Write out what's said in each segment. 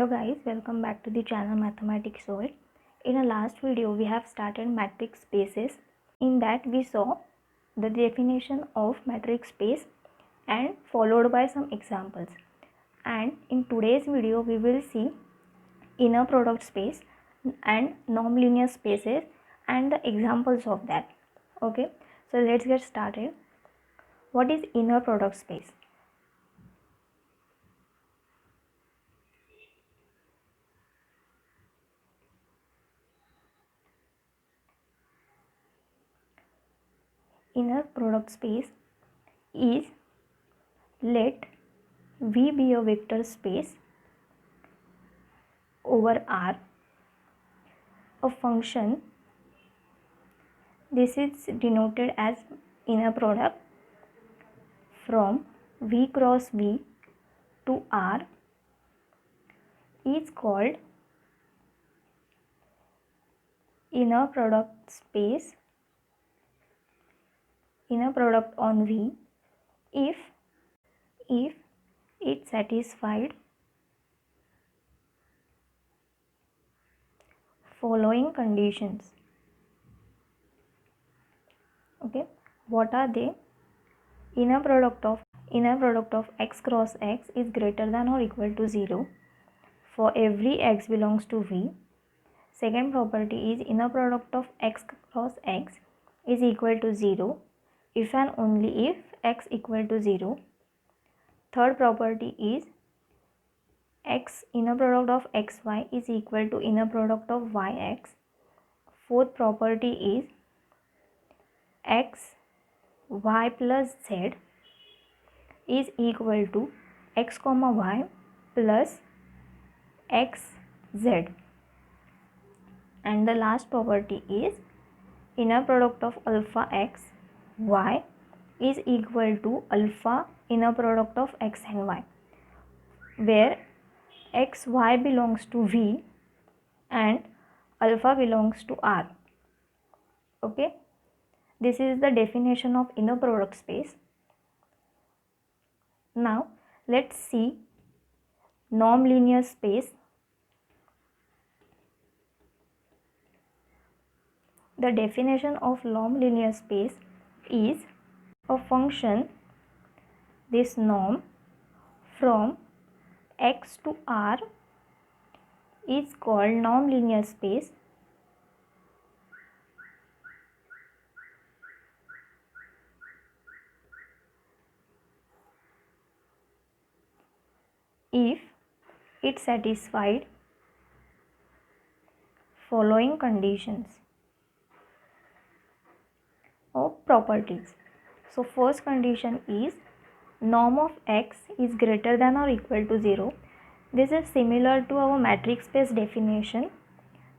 Hello guys, welcome back to the channel Mathematics World. In our last video we have started matrix spaces. In that we saw the definition of matrix space and followed by some examples. And in today's video we will see inner product space and non-linear spaces and the examples of that. Okay, so let's get started. What is inner product space? Inner product space is, let V be a vector space over R, a function. This is denoted as inner product from V cross V to R is called inner product space, inner product on V if it satisfied following conditions. Okay, what are they? Inner product of x cross x is greater than or equal to 0 for every x belongs to V. Second property is inner product of x cross x is equal to 0 if and only if x equal to 0. Third property is x inner product of xy is equal to inner product of yx. Fourth property is x y plus z is equal to x comma y plus x z. And the last property is inner product of alpha x y is equal to alpha inner product of x and y, where x y belongs to V and alpha belongs to R. Okay, this is the definition of inner product space. Now let's see non-linear space. The definition of non-linear space is a function, this norm from x to R is called non-linear space if it satisfied following conditions or properties. So first condition is norm of x is greater than or equal to 0. This is similar to our matrix space definition.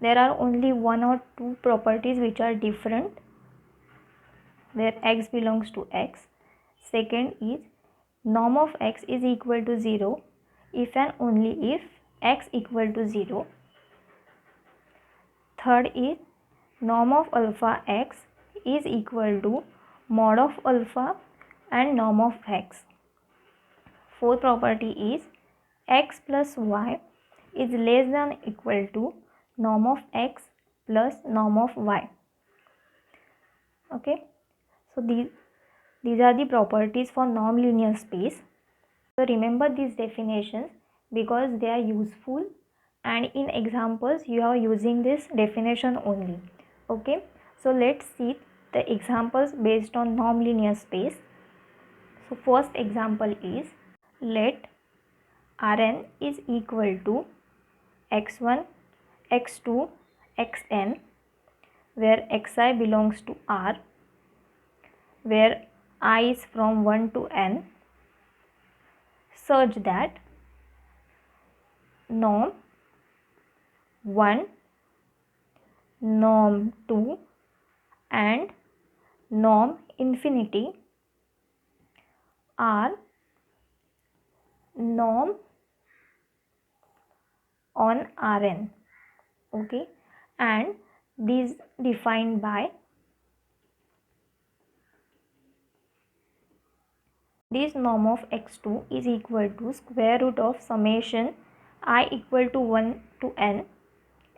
There are only one or two properties which are different, where x belongs to x. Second is norm of x is equal to 0 if and only if x equal to 0. Third is norm of alpha x is equal to mod of alpha and norm of x. Fourth property is x plus y is less than equal to norm of x plus norm of y. Okay, so these are the properties for non-linear space. So remember these definitions because they are useful, and in examples you are using this definition only. Okay, so let's see the examples based on non-linear space. So first example is, let Rn is equal to x1, x2, xn, where xi belongs to R, where I is from 1 to n, such that norm 1, norm 2 and norm infinity are norm on Rn. Okay, and these defined by this norm of x2 is equal to square root of summation I equal to 1 to n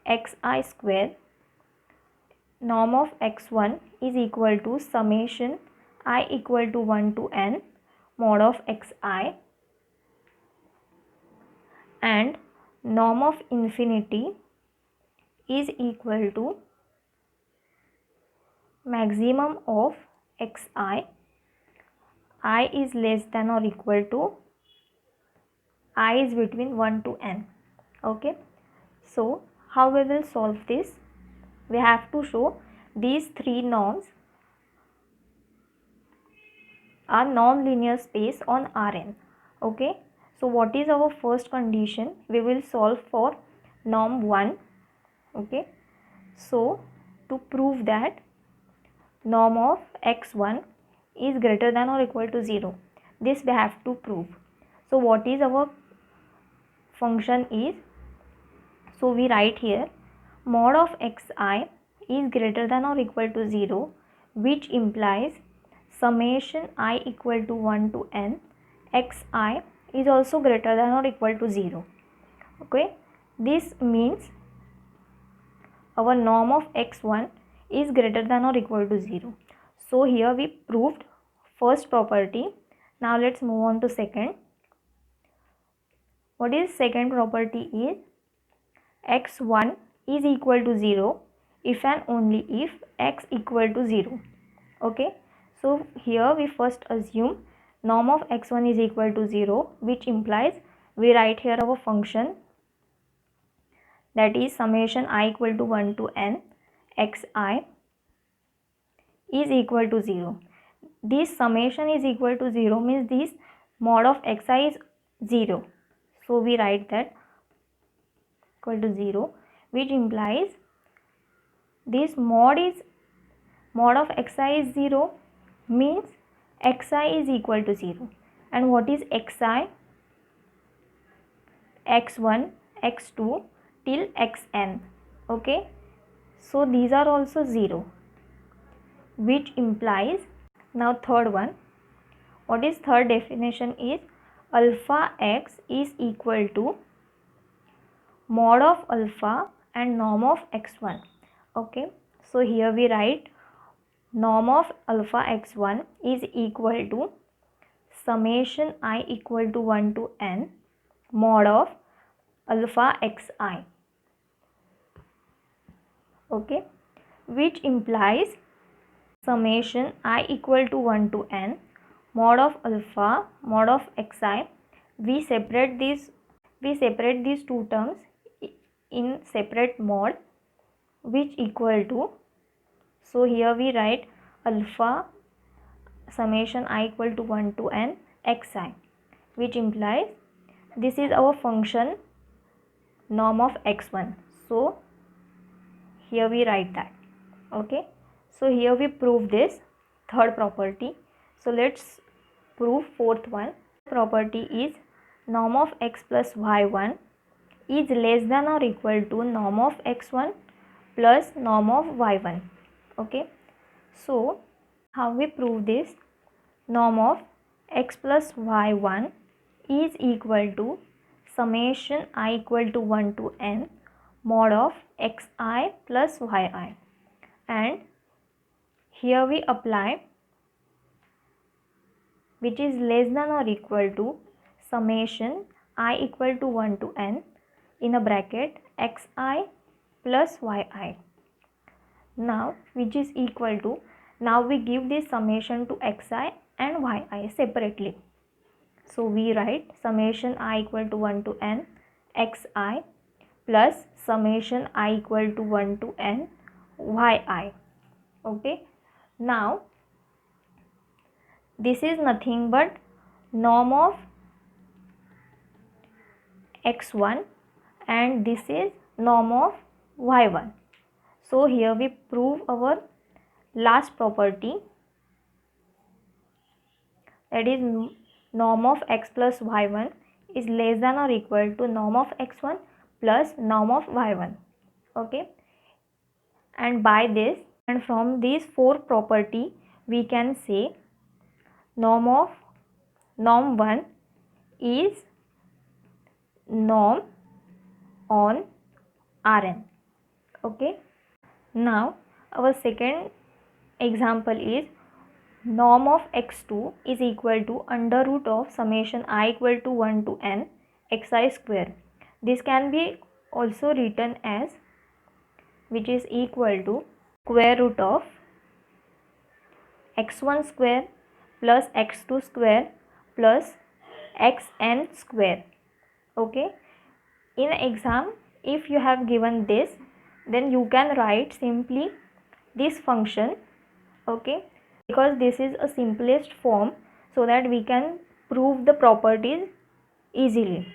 xi square, norm of x1 is equal to summation I equal to 1 to n mod of xi, and norm of infinity is equal to maximum of xi. I is less than or equal to I is between 1 to n. Okay, so how we will solve this? We have to show these three norms are non-linear space on Rn. Okay, so what is our first condition? We will solve for norm 1. Okay, so to prove that norm of x1 is greater than or equal to 0, this we have to prove. So what is our function is, so we write here mod of xi is greater than or equal to 0, which implies summation I equal to 1 to n xi is also greater than or equal to 0. Okay, this means our norm of x1 is greater than or equal to 0. So here we proved first property. Now let's move on to second. What is second property is x1 is equal to 0 if and only if x equal to 0. Okay, so here we first assume norm of x1 is equal to 0, which implies we write here our function, that is summation I equal to 1 to n xi is equal to 0. This summation is equal to 0 means this mod of xi is 0. So we write that equal to 0, which implies this mod of xi is 0 means xi is equal to 0. And what is xi? x1, x2 till xn. Okay, so these are also 0, which implies, now third one, what is third definition is alpha x is equal to mod of alpha and norm of x1. Okay, so here we write norm of alpha x1 is equal to summation I equal to 1 to n mod of alpha xi. Okay, which implies summation I equal to 1 to n mod of alpha mod of xi. We separate these two terms in separate mod, which equal to, so here we write alpha summation I equal to 1 to n xi, which implies this is our function norm of x1. So here we write that. Okay, so here we prove this third property. So let's prove fourth one. Property is norm of x plus y1 is less than or equal to norm of x1 plus norm of y1. Okay, so how we prove this? Norm of x plus y1 is equal to summation I equal to 1 to n mod of xi plus yi, and here we apply which is less than or equal to summation I equal to 1 to n in a bracket xi plus yi. Now which is equal to, now we give this summation to xi and yi separately. So we write summation I equal to 1 to n xi plus summation I equal to 1 to n yi. Okay, now this is nothing but norm of x1 and this is norm of y1. So here we prove our last property, that is norm of x plus y1 is less than or equal to norm of x1 plus norm of y1. Okay, and by this and from these four property we can say norm 1 is norm on Rn. Okay, now our second example is norm of x2 is equal to under root of summation I equal to 1 to n xi square. This can be also written as, which is equal to square root of x1 square plus x2 square plus xn square. Okay, in exam if you have given this, then you can write simply this function. Okay, because this is a simplest form, so that we can prove the properties easily.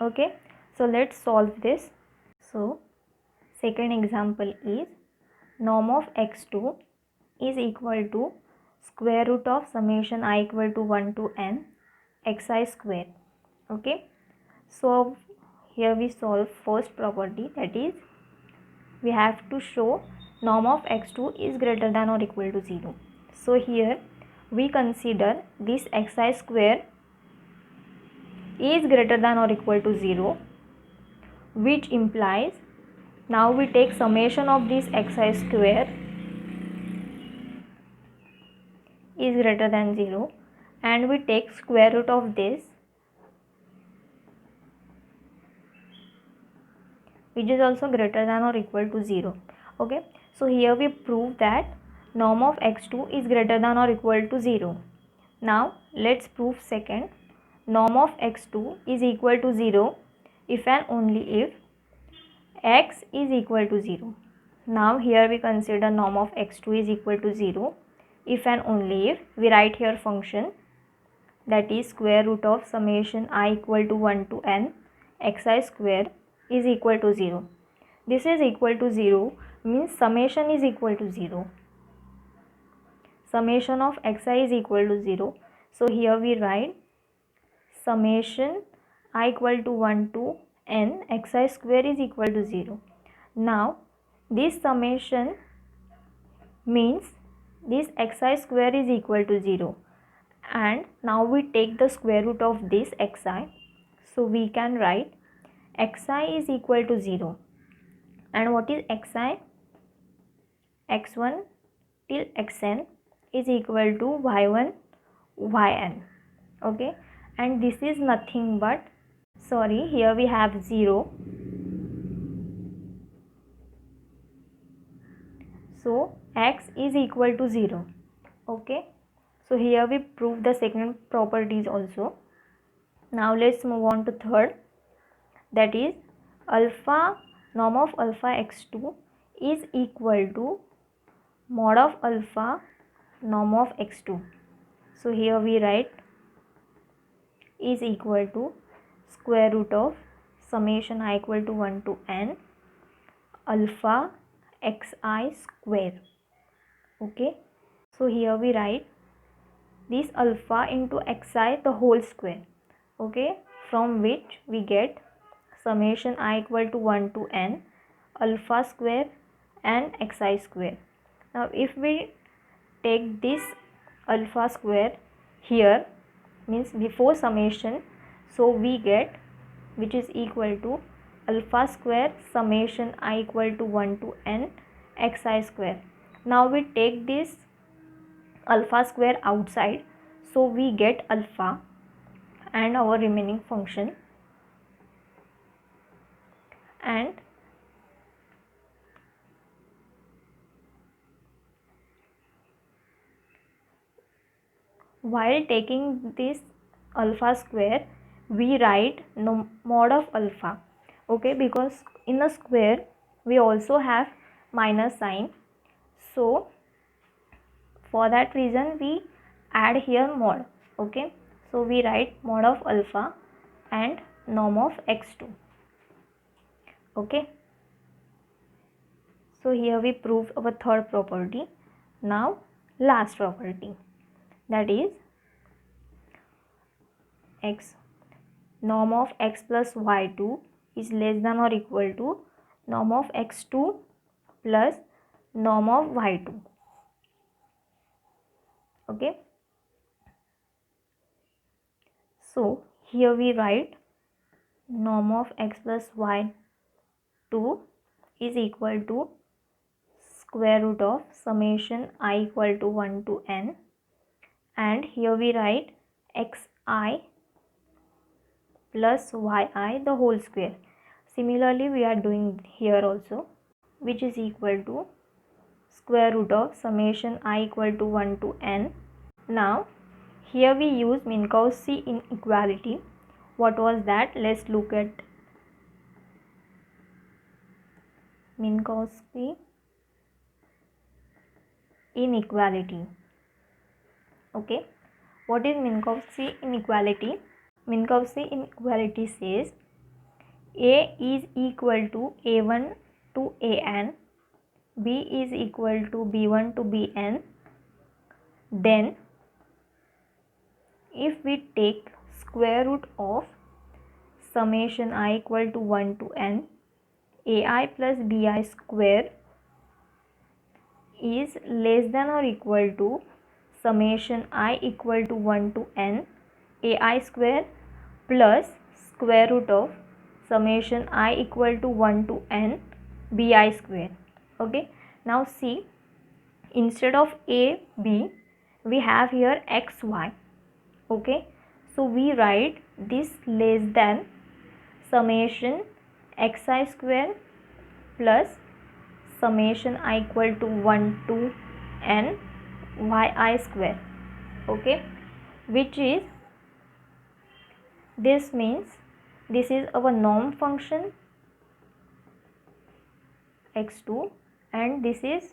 Okay, so let's solve this. So second example is norm of x2 is equal to square root of summation I equal to 1 to n xi square. Okay, so here we solve first property, that is we have to show norm of x2 is greater than or equal to 0. So here we consider this xi square is greater than or equal to 0, which implies now we take summation of this xi square is greater than 0 and we take square root of this, which is also greater than or equal to 0. Okay, so here we prove that norm of x2 is greater than or equal to 0. Now let's prove second, norm of x2 is equal to 0 if and only if x is equal to 0. Now here we consider norm of x2 is equal to 0 if and only if we write here function, that is square root of summation I equal to 1 to n xi square is equal to 0. This is equal to 0 means summation is equal to 0. Summation of xi is equal to 0. So here we write summation I equal to 1 to n xi square is equal to 0. Now this summation means this xi square is equal to 0, and now we take the square root of this xi, so we can write xi is equal to 0. And what is xi? x1 till xn is equal to y1 yn. Okay, and this is nothing but, sorry, here we have 0, so x is equal to 0. Okay, so here we prove the second properties also. Now let's move on to third, that is alpha, norm of alpha x2 is equal to mod of alpha norm of x2. So here we write is equal to square root of summation I equal to 1 to n alpha xi square. Okay, so here we write this alpha into xi the whole square. Okay, from which we get summation I equal to 1 to n alpha square and xi square. Now if we take this alpha square here, means before summation, so we get, which is equal to alpha square summation I equal to 1 to n xi square. Now we take this alpha square outside, so we get alpha and our remaining function, and while taking this alpha square we write mod of alpha. Okay, because in the square we also have minus sign, so for that reason we add here mod. Okay, so we write mod of alpha and norm of x2. Okay, so here we prove our third property. Now last property, that is x, norm of x plus y2 is less than or equal to norm of x2 plus norm of y2. Okay, so here we write norm of x plus y 2 is equal to square root of summation I equal to 1 to n, and here we write xi plus yi the whole square. Similarly we are doing here also, which is equal to square root of summation I equal to 1 to n. Now here we use Minkowski inequality. What was that? Let's look at Minkowski inequality. Okay, what is Minkowski inequality? Minkowski inequality says A is equal to A1 to An, B is equal to B1 to Bn. Then if we take square root of summation I equal to 1 to n, ai plus bi square is less than or equal to summation I equal to 1 to n ai square plus square root of summation I equal to 1 to n bi square. Okay, now see, instead of a b we have here xy. Okay, so we write this less than summation xi square plus summation I equal to 1 to n yi square. Okay, which is, this means this is our norm function x2 and this is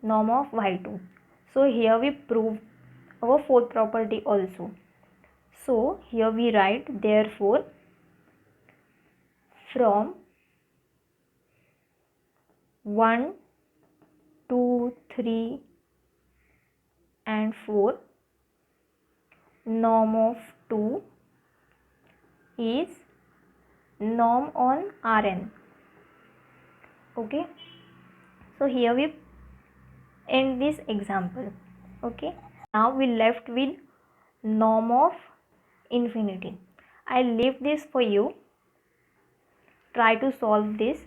norm of y2. So here we prove our fourth property also. So here we write, therefore from 1, 2, 3 and 4 norm of 2 is norm on Rn. Okay, so here we end this example. Okay, now we left with norm of infinity. I leave this for you. Try to solve this,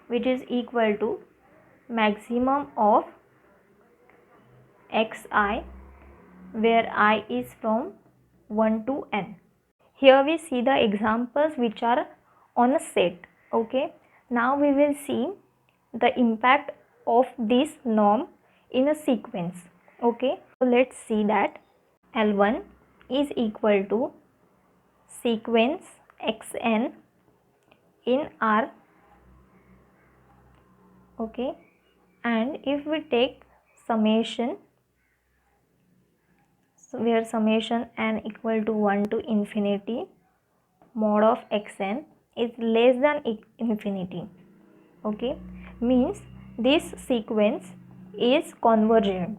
which is equal to maximum of xi, where I is from 1 to n. Here we see the examples which are on a set. Okay, now we will see the impact of this norm in a sequence. Okay, so let's see that L1 is equal to sequence xn in R. Okay, and if we take summation, so where summation n equal to 1 to infinity mod of xn is less than infinity. Okay, means this sequence is convergent.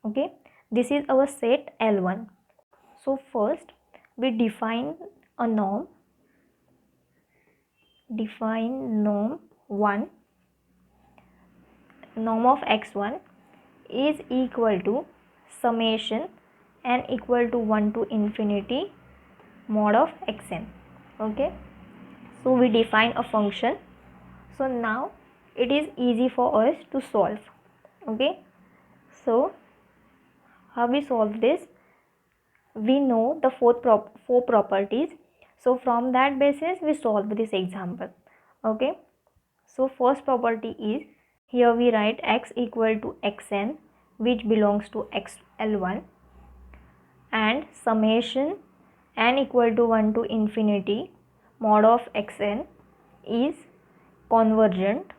Okay, this is our set L1. So first we define a norm. Define norm 1. Norm of x1 is equal to summation n equal to 1 to infinity mod of xn. Okay, so we define a function. So now it is easy for us to solve. Okay, so how we solve this? We know the four properties, so from that basis we solve this example. Okay, so first property is, here we write x equal to xn, which belongs to xl1, and summation n equal to 1 to infinity mod of xn is convergent,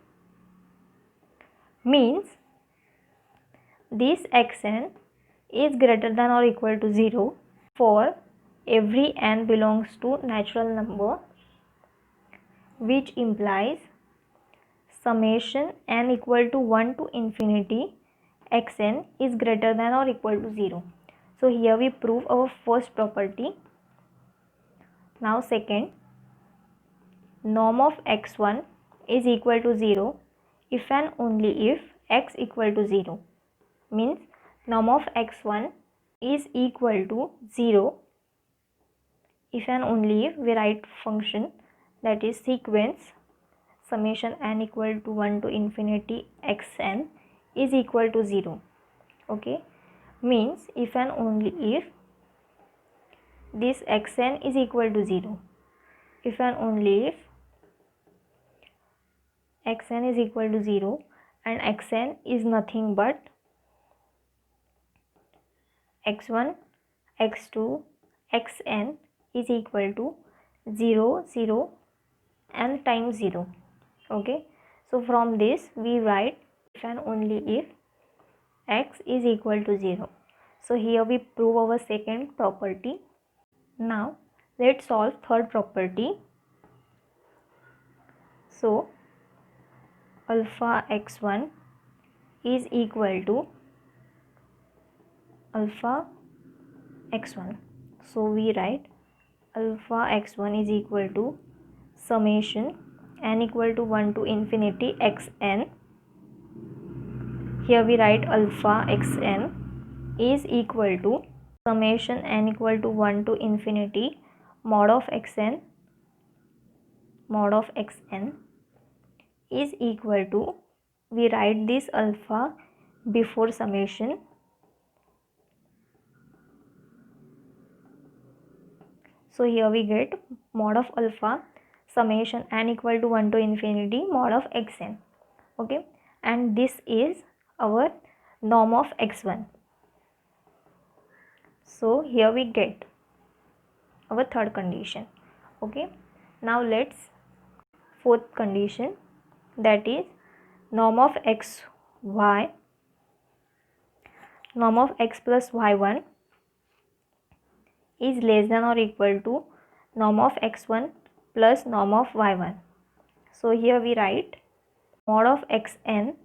means this xn is greater than or equal to 0 for every n belongs to natural number, which implies summation n equal to 1 to infinity xn is greater than or equal to 0. So here we prove our first property. Now second, norm of x1 is equal to 0 if and only if x equal to 0, means norm of x1 is equal to 0 if and only if we write function that is sequence summation n equal to 1 to infinity xn is equal to 0. Okay, means if and only if this xn is equal to 0, if and only if xn is equal to 0 and xn is nothing but x1, x2, xn is equal to 0, 0 and times 0. Okay, so from this we write if and only if x is equal to 0. So here we prove our second property. Now let's solve third property. So alpha x1 is equal to alpha x1. So we write alpha x1 is equal to summation n equal to 1 to infinity xn. Here we write alpha xn is equal to summation n equal to 1 to infinity mod of xn is equal to, we write this alpha before summation, so here we get mod of alpha summation n equal to 1 to infinity mod of xn. Okay, and this is our norm of x1. So here we get our third condition. Okay, now let's fourth condition, that is norm of x plus y1 is less than or equal to norm of x1 plus norm of y1. So here we write mod of xn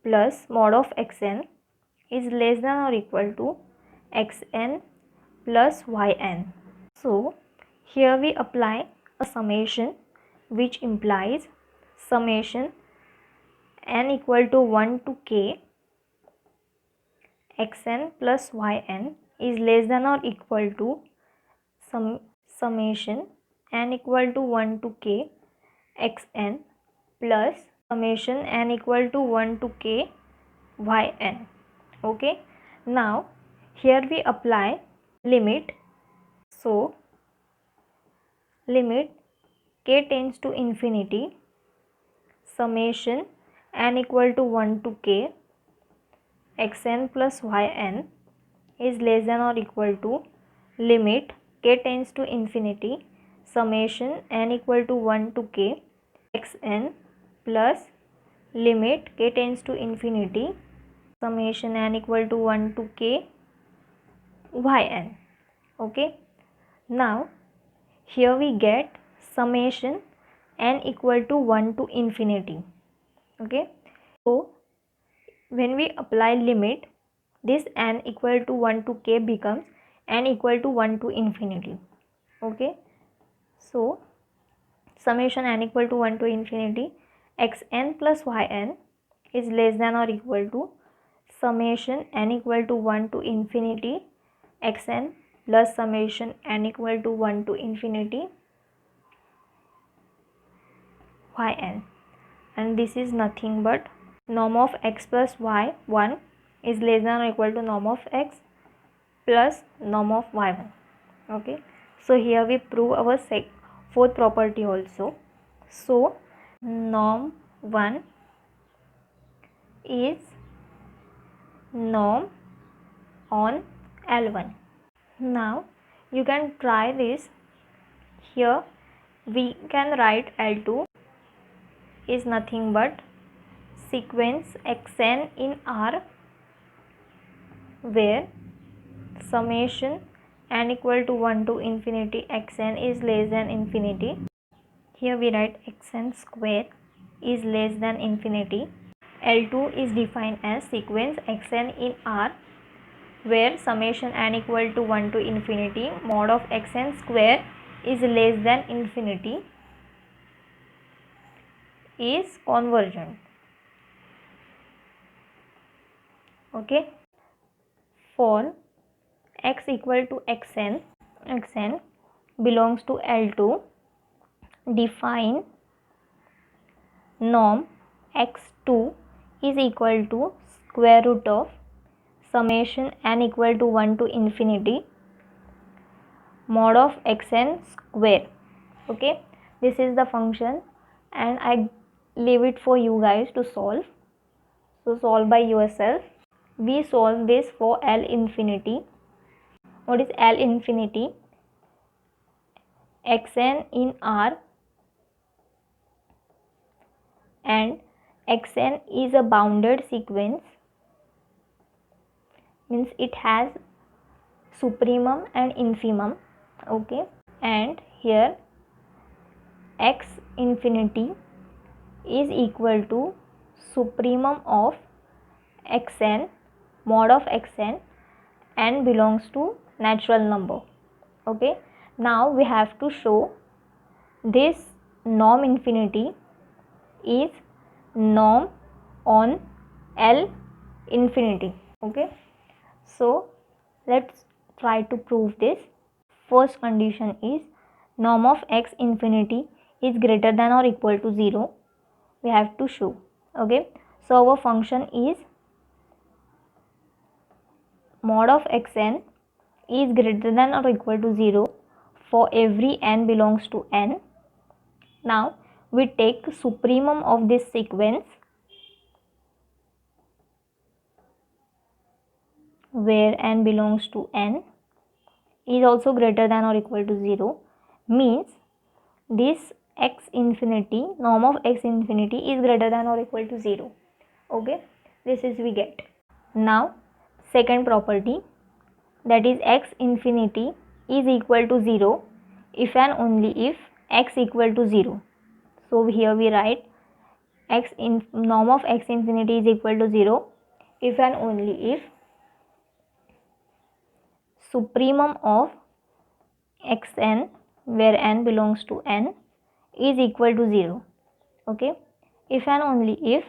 plus mod of xn is less than or equal to xn plus yn. So here we apply a summation which implies summation n equal to 1 to k xn plus yn is less than or equal to summation n equal to 1 to k xn plus summation n equal to 1 to k yn. Okay, now here we apply limit. So limit k tends to infinity summation n equal to 1 to k xn plus yn is less than or equal to limit k tends to infinity summation n equal to 1 to k xn plus limit k tends to infinity summation n equal to 1 to k yn. Okay, now here we get summation n equal to 1 to infinity. Okay, so when we apply limit, this n equal to 1 to k becomes n equal to 1 to infinity. Okay, so summation n equal to 1 to infinity xn plus yn is less than or equal to summation n equal to 1 to infinity xn plus summation n equal to 1 to infinity yn, and this is nothing but norm of x plus y1 is less than or equal to norm of x plus norm of y1. Okay, so here we prove our fourth property also. So norm 1 is norm on L1. Now you can try this. Here we can write L2 is nothing but sequence xn in R where summation n equal to 1 to infinity xn is less than infinity. Here we write xn square is less than infinity. L2 is defined as sequence xn in R where summation n equal to 1 to infinity mod of xn square is less than infinity is convergent. Okay, for x equal to xn belongs to L2 define norm x2 is equal to square root of summation n equal to 1 to infinity mod of xn square. Okay, this is the function and I leave it for you guys to solve. So solve by yourself. We solve this for L infinity. What is L infinity? Xn in R, and Xn is a bounded sequence, means it has supremum and infimum. Okay, and here x infinity is equal to supremum of xn mod of xn, n belongs to natural number. Okay, now we have to show this norm infinity is norm on L infinity. Okay, so let's try to prove this. First condition is norm of x infinity is greater than or equal to 0. We have to show. Okay, so our function is mod of xn is greater than or equal to 0 for every n belongs to n. Now we take supremum of this sequence where n belongs to n is also greater than or equal to 0, means this x infinity, norm of x infinity is greater than or equal to 0. Okay, this is we get. Now second property, that is x infinity is equal to 0 if and only if x equal to 0. So here we write norm of x infinity is equal to 0 if and only if supremum of xn where n belongs to n is equal to 0. Okay, if and only if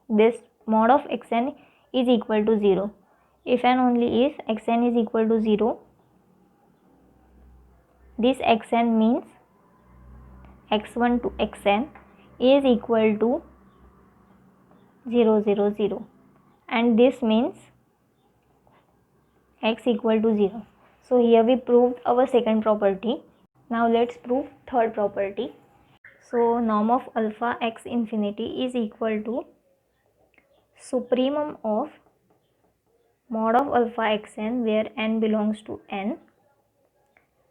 this mod of xn is equal to 0, if and only if xn is equal to 0, this xn means x1 to xn is equal to 0 0 0, and this means x equal to 0. So here we proved our second property. Now let's prove third property. So norm of alpha x infinity is equal to supremum of mod of alpha xn where n belongs to n,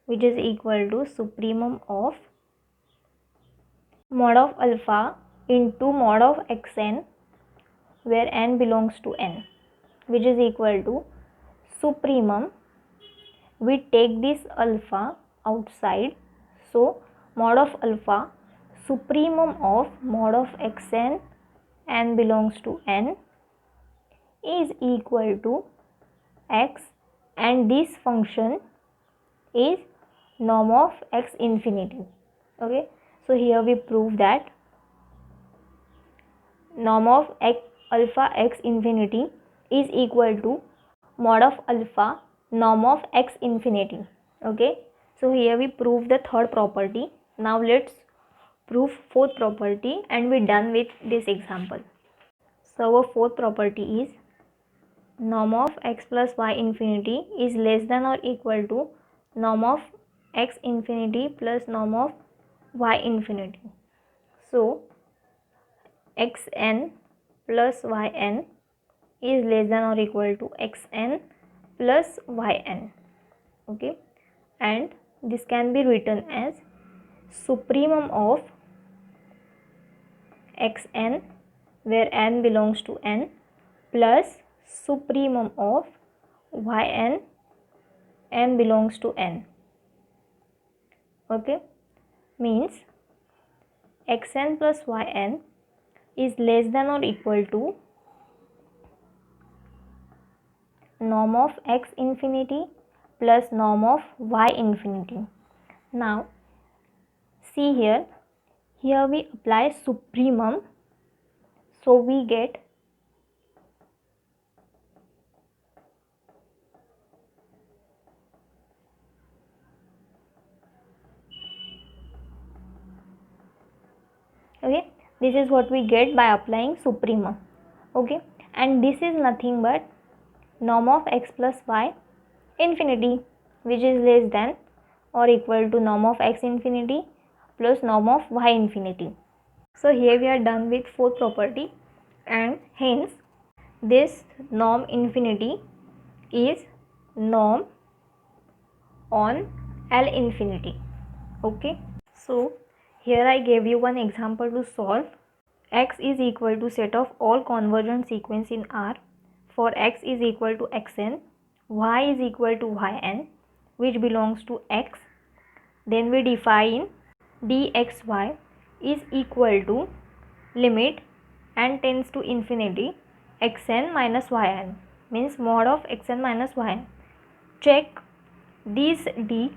which is equal to supremum of mod of alpha into mod of xn where n belongs to n, which is equal to supremum. We take this alpha outside, so mod of alpha supremum of mod of xn n belongs to n is equal to x, and this function is norm of x infinity. Okay, so here we prove that norm of alpha x infinity is equal to mod of alpha norm of x infinity. Okay, so here we prove the third property. Now let's prove fourth property and we're done with this example. So our fourth property is norm of x plus y infinity is less than or equal to norm of x infinity plus norm of y infinity. So xn plus yn is less than or equal to xn plus yn. Okay, and this can be written as supremum of xn where n belongs to n plus supremum of yn n belongs to n. Okay, means xn plus yn is less than or equal to norm of x infinity plus norm of y infinity. Now see here we apply supremum, so we get This is what we get by applying supremum. Okay, and this is nothing but norm of x plus y infinity, which is less than or equal to norm of x infinity plus norm of y infinity. So here we are done with fourth property, and hence this norm infinity is norm on L infinity. Okay, so here I gave you one example to solve. X is equal to set of all convergent sequence in R for x is equal to xn, y is equal to yn, which belongs to x. Then we define dxy is equal to limit n tends to infinity xn minus yn, means mod of xn minus yn. Check this d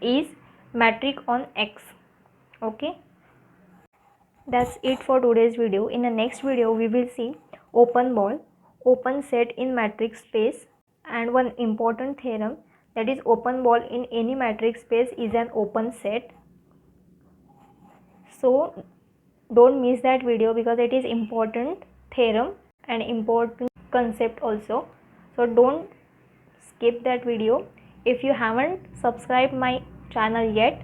is metric on x. Okay, that's it for today's video. In the next video we will see open ball, open set in matrix space, and one important theorem, that is open ball in any matrix space is an open set. So don't miss that video because it is important theorem and important concept also. So don't skip that video. If you haven't subscribed my channel yet,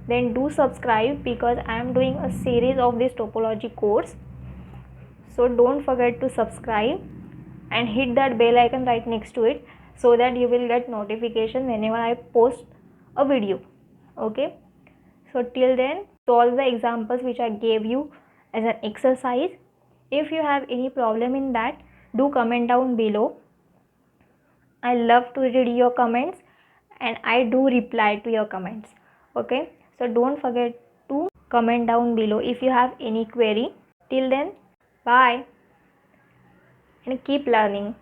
then do subscribe because I am doing a series of this topology course. So don't forget to subscribe and hit that bell icon right next to it so that you will get notification whenever I post a video. Okay, so till then solve the examples which I gave you as an exercise. If you have any problem in that, do comment down below. I love to read your comments and I do reply to your comments. Okay, so don't forget to comment down below if you have any query. Till then, bye and keep learning.